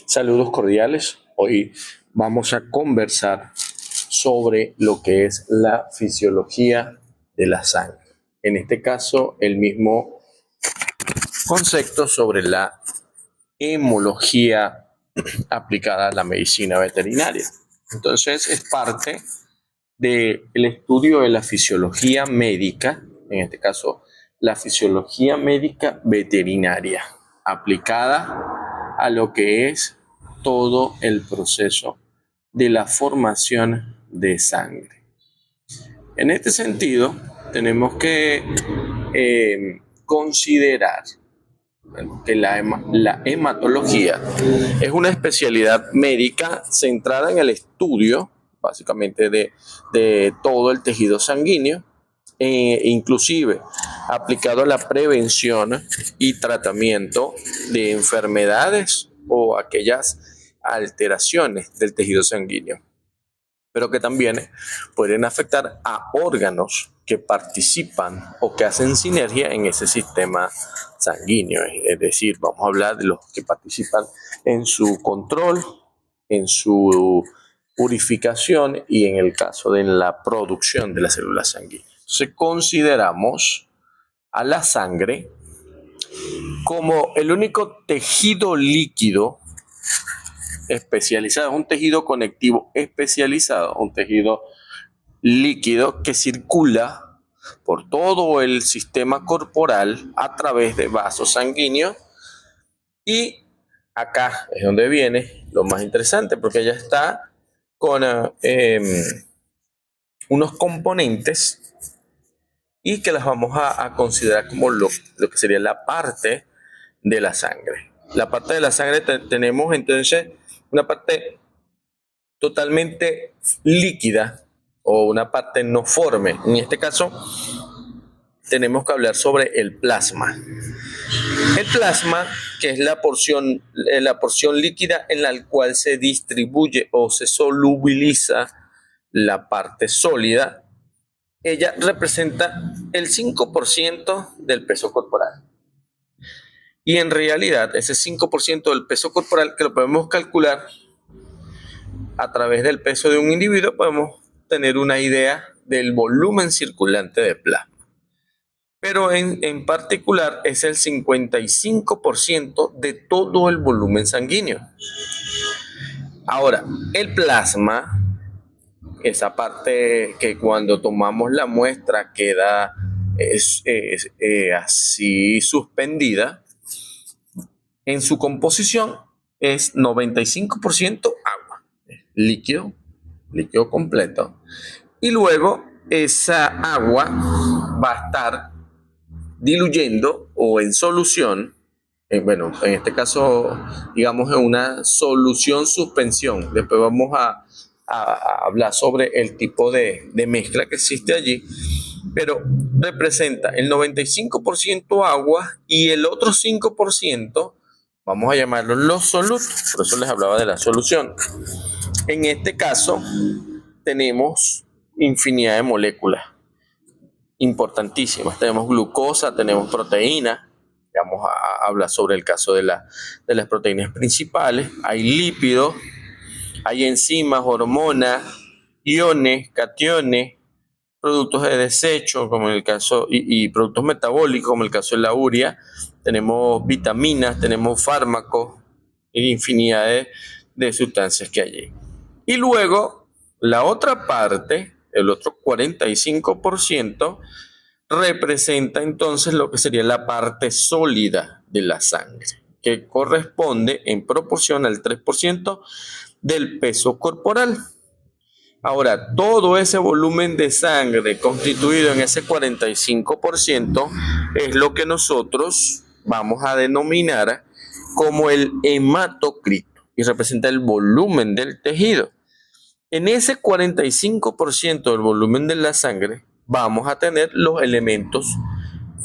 Saludos cordiales. Hoy vamos a conversar sobre lo que es la fisiología de la sangre. En este caso, el mismo concepto sobre la hemología aplicada a la medicina veterinaria. Entonces, es parte del estudio de la fisiología médica, en este caso, la fisiología médica veterinaria, aplicada a lo que es todo el proceso de la formación de sangre. En este sentido, tenemos que considerar que la hematología es una especialidad médica centrada en el estudio, básicamente, de todo el tejido sanguíneo, inclusive aplicado a la prevención y tratamiento de enfermedades o aquellas alteraciones del tejido sanguíneo, pero que también pueden afectar a órganos que participan o que hacen sinergia en ese sistema sanguíneo. Es decir, vamos a hablar de los que participan en su control, en su purificación y en el caso de la producción de las células sanguíneas. Entonces, consideramos a la sangre como el único tejido líquido especializado, un tejido conectivo especializado, un tejido líquido que circula por todo el sistema corporal a través de vasos sanguíneos. Y acá es donde viene lo más interesante, porque ya está con unos componentes y que las vamos a considerar como lo que sería la parte de la sangre. La parte de la sangre tenemos entonces una parte totalmente líquida o una parte no forme. En este caso tenemos que hablar sobre el plasma. El plasma, que es la porción líquida en la cual se distribuye o se solubiliza la parte sólida, ella representa el 5% del peso corporal. Y en realidad, ese 5% del peso corporal, que lo podemos calcular a través del peso de un individuo, podemos tener una idea del volumen circulante de plasma. Pero en particular es el 55% de todo el volumen sanguíneo. Ahora, el plasma, esa parte que cuando tomamos la muestra queda así suspendida, en su composición es 95% agua, líquido completo. Y luego esa agua va a estar diluyendo o en solución, en este caso, digamos, en una solución suspensión. Después vamos a hablar sobre el tipo de mezcla que existe allí, pero representa el 95% agua y el otro 5%, vamos a llamarlo los solutos, por eso les hablaba de la solución. En este caso, tenemos infinidad de moléculas importantísimas. Tenemos glucosa, tenemos proteína. Vamos a hablar sobre el caso de las proteínas principales. Hay lípidos, hay enzimas, hormonas, iones, cationes, productos de desecho, como en el caso, y productos metabólicos, como el caso de la urea. Tenemos vitaminas, tenemos fármacos, y infinidad de sustancias que hay allí. Y luego, la otra parte, el otro 45%, representa entonces lo que sería la parte sólida de la sangre, que corresponde en proporción al 3% del peso corporal. Ahora, todo ese volumen de sangre constituido en ese 45% es lo que nosotros vamos a denominar como el hematocrito y representa el volumen del tejido. En ese 45% del volumen de la sangre vamos a tener los elementos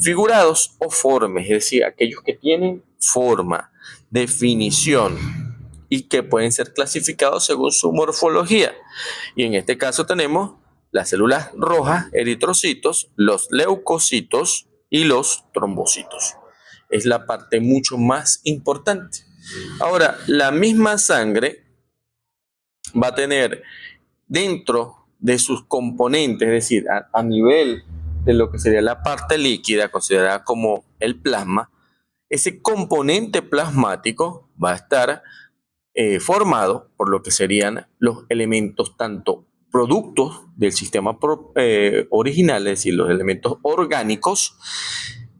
figurados o formes, es decir, aquellos que tienen forma, definición y que pueden ser clasificados según su morfología. Y en este caso tenemos las células rojas, eritrocitos, los leucocitos y los trombocitos. Es la parte mucho más importante. Ahora, la misma sangre va a tener dentro de sus componentes, es decir, a nivel de lo que sería la parte líquida, considerada como el plasma, ese componente plasmático va a estar formado por lo que serían los elementos tanto productos del sistema original, es decir, los elementos orgánicos,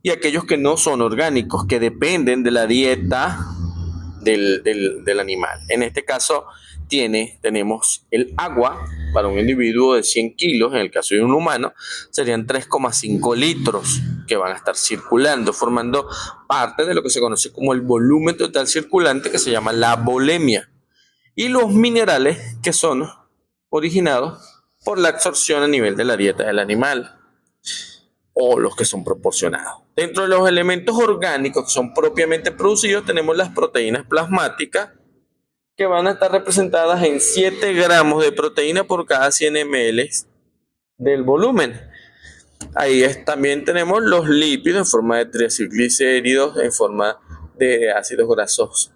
y aquellos que no son orgánicos, que dependen de la dieta del animal. En este caso, tenemos el agua para un individuo de 100 kilos, en el caso de un humano, serían 3,5 litros que van a estar circulando, formando parte de lo que se conoce como el volumen total circulante, que se llama la volemia. Y los minerales que son originados por la absorción a nivel de la dieta del animal, o los que son proporcionados. Dentro de los elementos orgánicos que son propiamente producidos, tenemos las proteínas plasmáticas, que van a estar representadas en 7 gramos de proteína por cada 100 ml del volumen. Ahí también tenemos los lípidos en forma de triglicéridos, en forma de ácidos grasos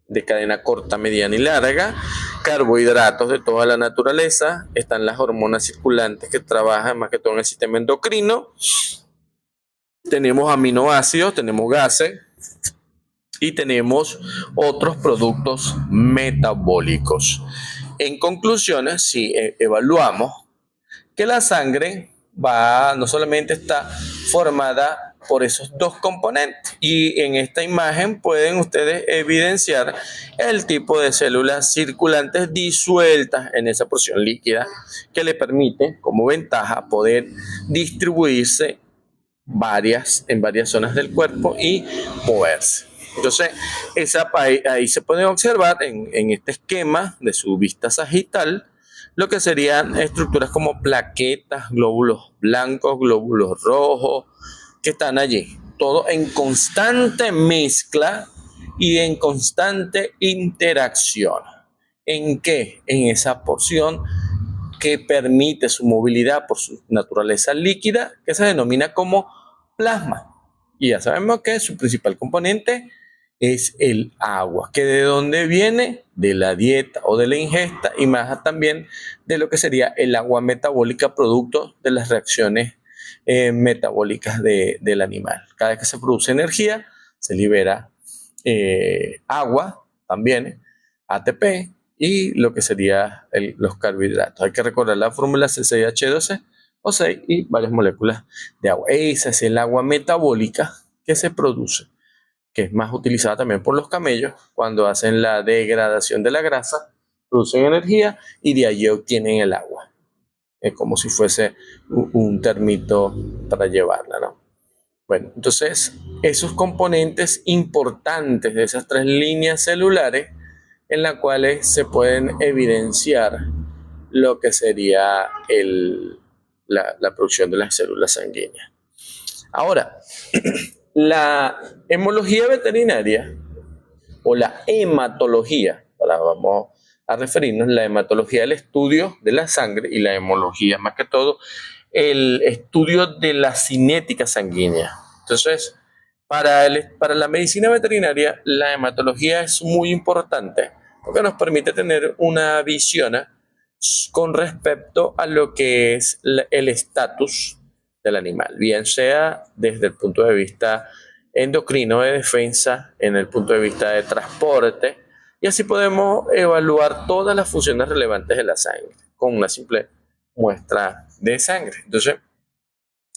de cadena corta, mediana y larga, carbohidratos de toda la naturaleza, están las hormonas circulantes que trabajan más que todo en el sistema endocrino, tenemos aminoácidos, tenemos gases y tenemos otros productos metabólicos. En conclusión, si evaluamos que la sangre no solamente está formada por esos dos componentes, y en esta imagen pueden ustedes evidenciar el tipo de células circulantes disueltas en esa porción líquida, que le permite como ventaja poder distribuirse en varias zonas del cuerpo y moverse. Entonces, ahí se pueden observar en este esquema de su vista sagital lo que serían estructuras como plaquetas, glóbulos blancos, glóbulos rojos, que están allí, todo en constante mezcla y en constante interacción. ¿En qué? En esa porción que permite su movilidad por su naturaleza líquida, que se denomina como plasma. Y ya sabemos que su principal componente es el agua, que de dónde viene, de la dieta o de la ingesta, y más también de lo que sería el agua metabólica, producto de las reacciones metabólicas del animal. Cada vez que se produce energía, se libera agua, también ATP, y lo que sería los carbohidratos. Hay que recordar la fórmula C6H12O6 y varias moléculas de agua. Esa es el agua metabólica que se produce, que es más utilizada también por los camellos cuando hacen la degradación de la grasa, producen energía y de allí obtienen el agua. Es como si fuese un termito para llevarla, ¿no? Bueno, entonces esos componentes importantes de esas 3 líneas celulares en las cuales se pueden evidenciar lo que sería la producción de las células sanguíneas. Ahora, la hemología veterinaria o la hematología, vamos a referirnos, la hematología, el estudio de la sangre, y la hemología, más que todo, el estudio de la cinética sanguínea. Entonces, para la medicina veterinaria, la hematología es muy importante porque nos permite tener una visión con respecto a lo que es el estatus del animal, bien sea desde el punto de vista endocrino, de defensa, en el punto de vista de transporte, y así podemos evaluar todas las funciones relevantes de la sangre con una simple muestra de sangre. Entonces,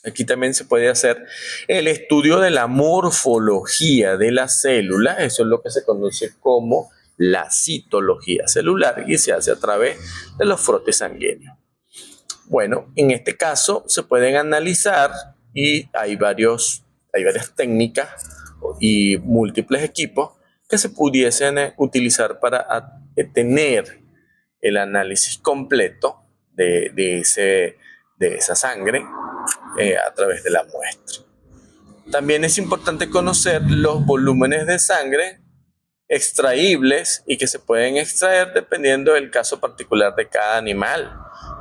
aquí también se puede hacer el estudio de la morfología de la célula, eso es lo que se conoce como la citología celular, y se hace a través de los frotes sanguíneos. Bueno, en este caso se pueden analizar, y hay varias técnicas y múltiples equipos que se pudiesen utilizar para tener el análisis completo de esa sangre a través de la muestra. También es importante conocer los volúmenes de sangre extraíbles y que se pueden extraer dependiendo del caso particular de cada animal,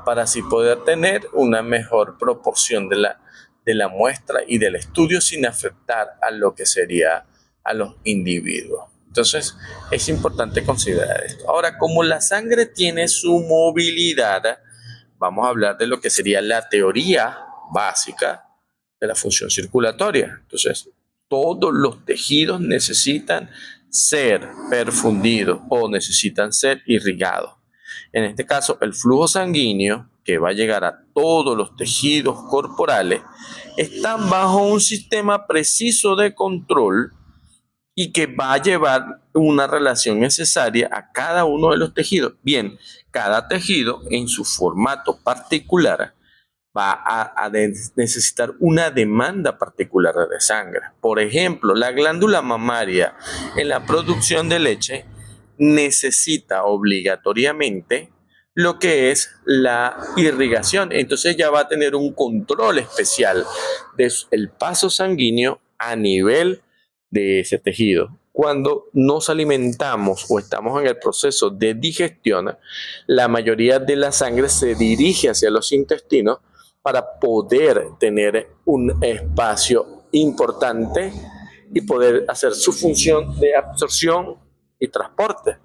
para así poder tener una mejor proporción de la muestra y del estudio sin afectar a lo que sería a los individuos. Entonces, es importante considerar esto. Ahora, como la sangre tiene su movilidad, vamos a hablar de lo que sería la teoría básica de la función circulatoria. Entonces, todos los tejidos necesitan ser perfundidos o necesitan ser irrigados. En este caso, el flujo sanguíneo que va a llegar a todos los tejidos corporales están bajo un sistema preciso de control y que va a llevar una relación necesaria a cada uno de los tejidos. Bien, cada tejido en su formato particular va a necesitar una demanda particular de sangre. Por ejemplo, la glándula mamaria en la producción de leche necesita obligatoriamente lo que es la irrigación. Entonces ya va a tener un control especial del paso sanguíneo a nivel de ese tejido. Cuando nos alimentamos o estamos en el proceso de digestión, la mayoría de la sangre se dirige hacia los intestinos para poder tener un espacio importante y poder hacer su función de absorción y transporte.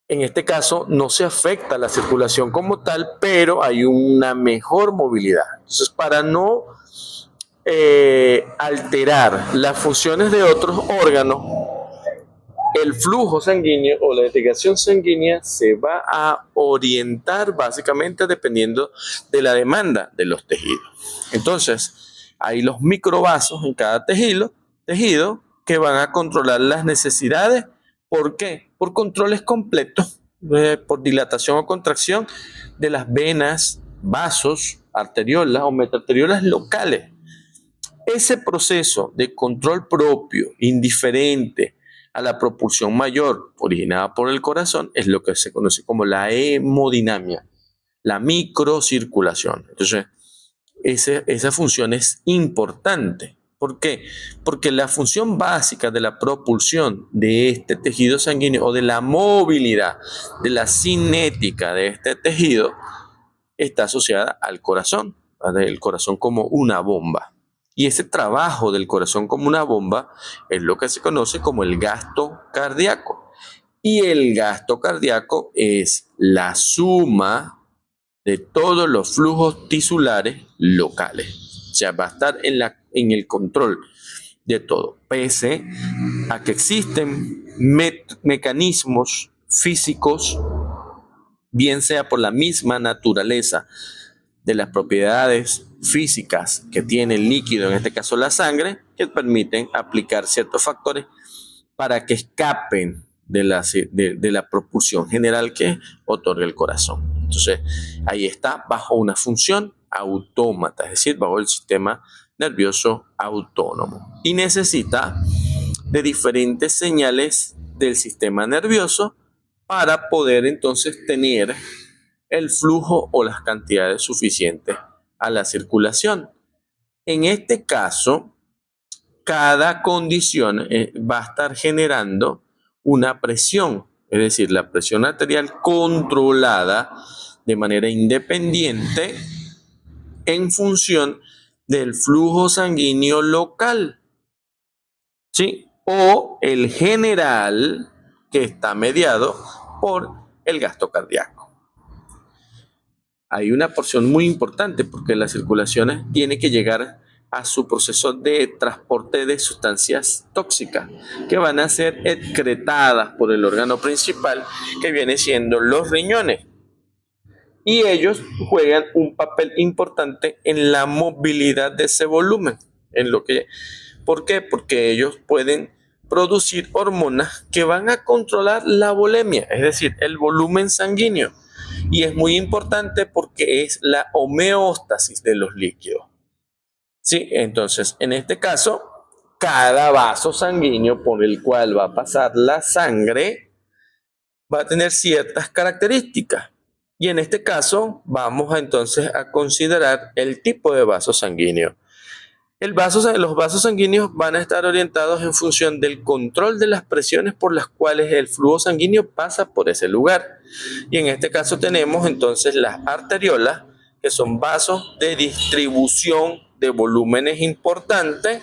En este caso no se afecta la circulación como tal, pero hay una mejor movilidad. Entonces, para no alterar las funciones de otros órganos, el flujo sanguíneo o la irrigación sanguínea se va a orientar básicamente dependiendo de la demanda de los tejidos. Entonces, hay los microvasos en cada tejido que van a controlar las necesidades. ¿Por qué? Por controles completos, por dilatación o contracción de las venas, vasos, arteriolas o metarteriolas locales. Ese proceso de control propio, indiferente a la propulsión mayor originada por el corazón, es lo que se conoce como la hemodinamia, la microcirculación. Entonces, esa función es importante. ¿Por qué? Porque la función básica de la propulsión de este tejido sanguíneo o de la movilidad, de la cinética de este tejido, está asociada al corazón, el corazón como una bomba. Y ese trabajo del corazón como una bomba es lo que se conoce como el gasto cardíaco. Y el gasto cardíaco es la suma de todos los flujos tisulares locales. O sea, va a estar en el control de todo, pese a que existen mecanismos físicos, bien sea por la misma naturaleza de las propiedades físicas que tiene el líquido, en este caso la sangre, que permiten aplicar ciertos factores para que escapen de la propulsión general que otorga el corazón. Entonces, ahí está bajo una función autómata, es decir, bajo el sistema nervioso autónomo. Y necesita de diferentes señales del sistema nervioso para poder entonces tener el flujo o las cantidades suficientes a la circulación. En este caso, cada condición va a estar generando una presión, es decir, la presión arterial controlada de manera independiente en función del flujo sanguíneo local, ¿sí? O el general, que está mediado por el gasto cardíaco. Hay una porción muy importante porque la circulación tiene que llegar a su proceso de transporte de sustancias tóxicas que van a ser excretadas por el órgano principal, que viene siendo los riñones. Y ellos juegan un papel importante en la movilidad de ese volumen. ¿Por qué? Porque ellos pueden producir hormonas que van a controlar la volemia, es decir, el volumen sanguíneo. Y es muy importante porque es la homeostasis de los líquidos. ¿Sí? Entonces, en este caso, cada vaso sanguíneo por el cual va a pasar la sangre va a tener ciertas características. Y en este caso, vamos entonces a considerar el tipo de vaso sanguíneo. Los vasos sanguíneos van a estar orientados en función del control de las presiones por las cuales el flujo sanguíneo pasa por ese lugar. Y en este caso tenemos entonces las arteriolas, que son vasos de distribución de volúmenes importantes.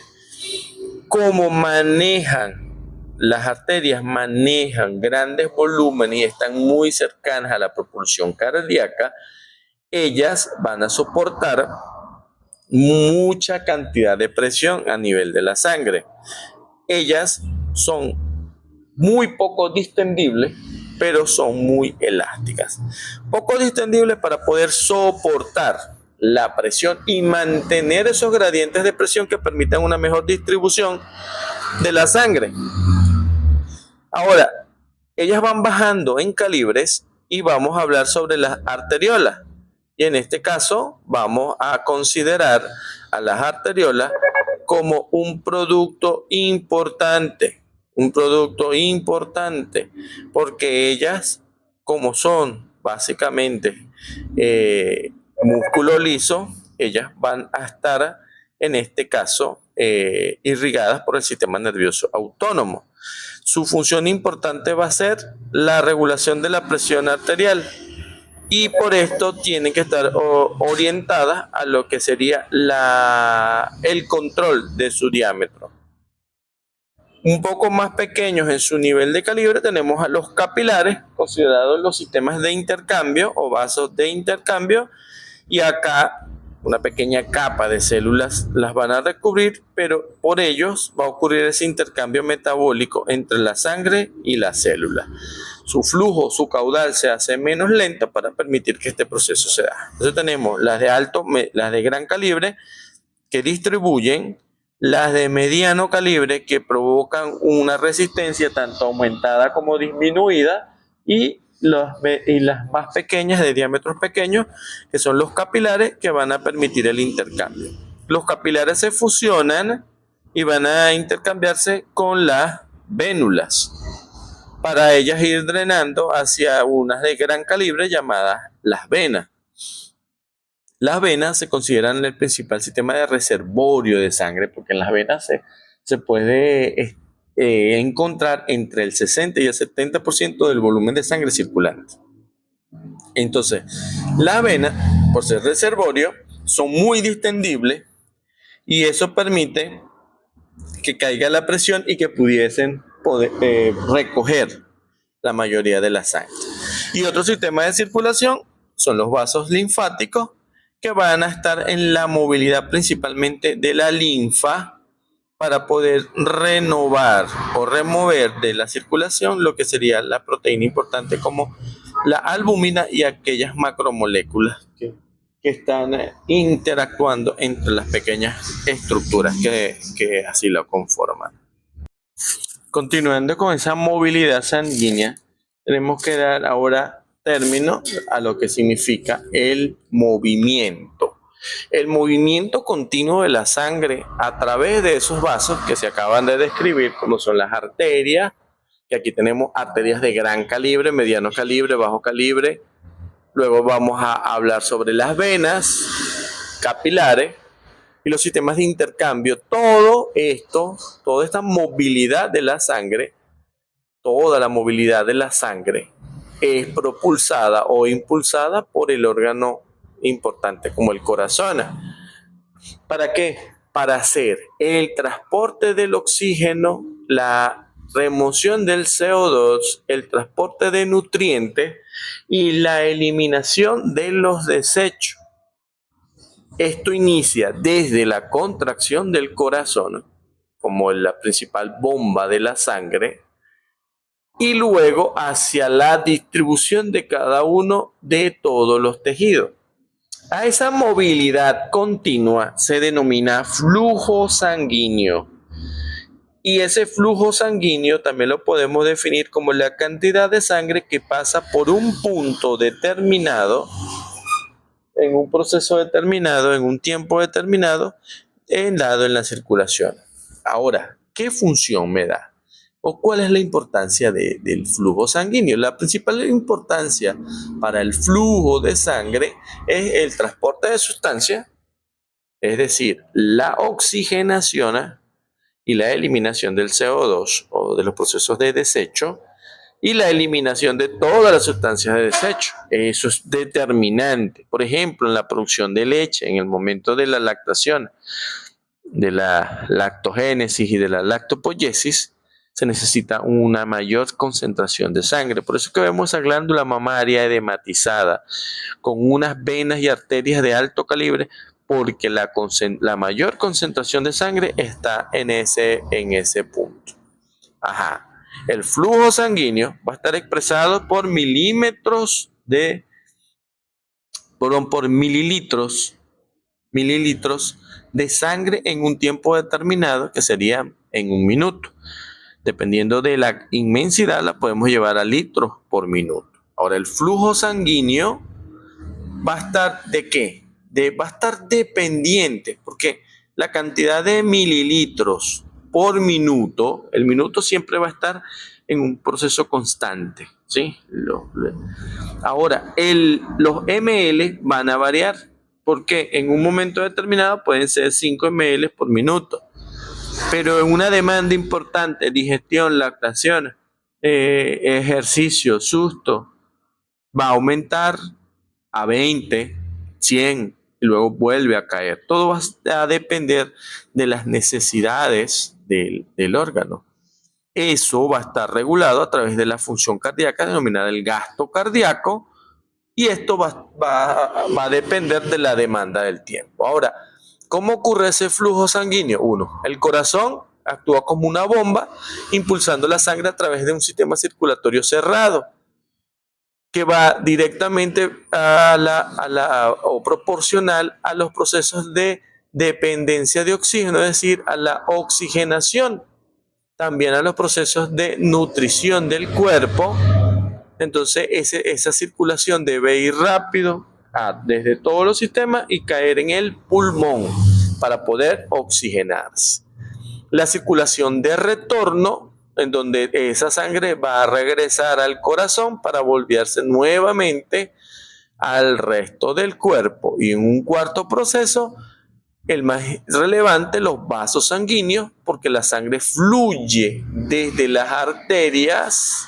Cómo manejan las arterias manejan grandes volúmenes y están muy cercanas a la propulsión cardíaca, ellas van a soportar mucha cantidad de presión a nivel de la sangre. Ellas son muy poco distendibles, pero son muy elásticas. Poco distendibles para poder soportar la presión y mantener esos gradientes de presión que permitan una mejor distribución de la sangre. Ahora, ellas van bajando en calibres y vamos a hablar sobre las arteriolas. Y en este caso vamos a considerar a las arteriolas como un producto importante, porque ellas, como son básicamente músculo liso, ellas van a estar en este caso irrigadas por el sistema nervioso autónomo. Su función importante va a ser la regulación de la presión arterial y por esto tienen que estar orientadas a lo que sería el control de su diámetro. Un poco más pequeños en su nivel de calibre tenemos a los capilares, considerados los sistemas de intercambio o vasos de intercambio, y acá una pequeña capa de células las van a recubrir, pero por ellos va a ocurrir ese intercambio metabólico entre la sangre y la célula. Su flujo, su caudal se hace menos lento para permitir que este proceso se da. Entonces tenemos las de gran calibre que distribuyen, las de mediano calibre que provocan una resistencia tanto aumentada como disminuida, y las más pequeñas, de diámetros pequeños, que son los capilares, que van a permitir el intercambio. Los capilares se fusionan y van a intercambiarse con las vénulas, para ellas ir drenando hacia unas de gran calibre llamadas las venas. Las venas se consideran el principal sistema de reservorio de sangre, porque en las venas se puede encontrar entre el 60 y el 70% del volumen de sangre circulante. Entonces, las venas, por ser reservorio, son muy distendibles y eso permite que caiga la presión y que pudiesen poder recoger la mayoría de la sangre. Y otro sistema de circulación son los vasos linfáticos, que van a estar en la movilidad principalmente de la linfa, para poder renovar o remover de la circulación lo que sería la proteína importante como la albúmina y aquellas macromoléculas que están interactuando entre las pequeñas estructuras que así lo conforman. Continuando con esa movilidad sanguínea, tenemos que dar ahora término a lo que significa el movimiento. El movimiento continuo de la sangre a través de esos vasos que se acaban de describir, como son las arterias, que aquí tenemos arterias de gran calibre, mediano calibre, bajo calibre. Luego vamos a hablar sobre las venas, capilares y los sistemas de intercambio. Todo esto, toda esta movilidad de la sangre, toda la movilidad de la sangre es propulsada o impulsada por el órgano importante como el corazón. ¿Para qué? Para hacer el transporte del oxígeno, la remoción del CO2, el transporte de nutrientes y la eliminación de los desechos. Esto inicia desde la contracción del corazón, como la principal bomba de la sangre, y luego hacia la distribución de cada uno de todos los tejidos. A esa movilidad continua se denomina flujo sanguíneo. Y ese flujo sanguíneo también lo podemos definir como la cantidad de sangre que pasa por un punto determinado, en un proceso determinado, en un tiempo determinado, dado en la circulación. Ahora, ¿qué función me da? ¿O cuál es la importancia del flujo sanguíneo? La principal importancia para el flujo de sangre es el transporte de sustancias, es decir, la oxigenación y la eliminación del CO2 o de los procesos de desecho, y la eliminación de todas las sustancias de desecho. Eso es determinante. Por ejemplo, en la producción de leche, en el momento de la lactación, de la lactogénesis y de la lactopoiesis, se necesita una mayor concentración de sangre. Por eso es que vemos esa glándula mamaria edematizada, con unas venas y arterias de alto calibre, porque la mayor concentración de sangre está en ese punto. Ajá. El flujo sanguíneo va a estar expresado por mililitros de sangre en un tiempo determinado, que sería en un minuto. Dependiendo de la inmensidad, la podemos llevar a litros por minuto. Ahora, el flujo sanguíneo va a estar ¿de qué? Va a estar dependiente, porque la cantidad de mililitros por minuto, el minuto siempre va a estar en un proceso constante, ¿sí? Ahora, los ml van a variar, porque en un momento determinado pueden ser 5 ml por minuto, pero en una demanda importante, digestión, lactación, ejercicio, susto, va a aumentar a 20, 100 y luego vuelve a caer. Todo va a depender de las necesidades del órgano. Eso va a estar regulado a través de la función cardíaca denominada el gasto cardíaco, y esto va a depender de la demanda del tiempo. Ahora, ¿cómo ocurre ese flujo sanguíneo? Uno, el corazón actúa como una bomba impulsando la sangre a través de un sistema circulatorio cerrado que va directamente o proporcional a los procesos de dependencia de oxígeno, es decir, a la oxigenación, también a los procesos de nutrición del cuerpo. Entonces esa circulación debe ir rápido desde todos los sistemas y caer en el pulmón para poder oxigenarse. La circulación de retorno, en donde esa sangre va a regresar al corazón para volverse nuevamente al resto del cuerpo. Y en un cuarto proceso, el más relevante, los vasos sanguíneos, porque la sangre fluye desde las arterias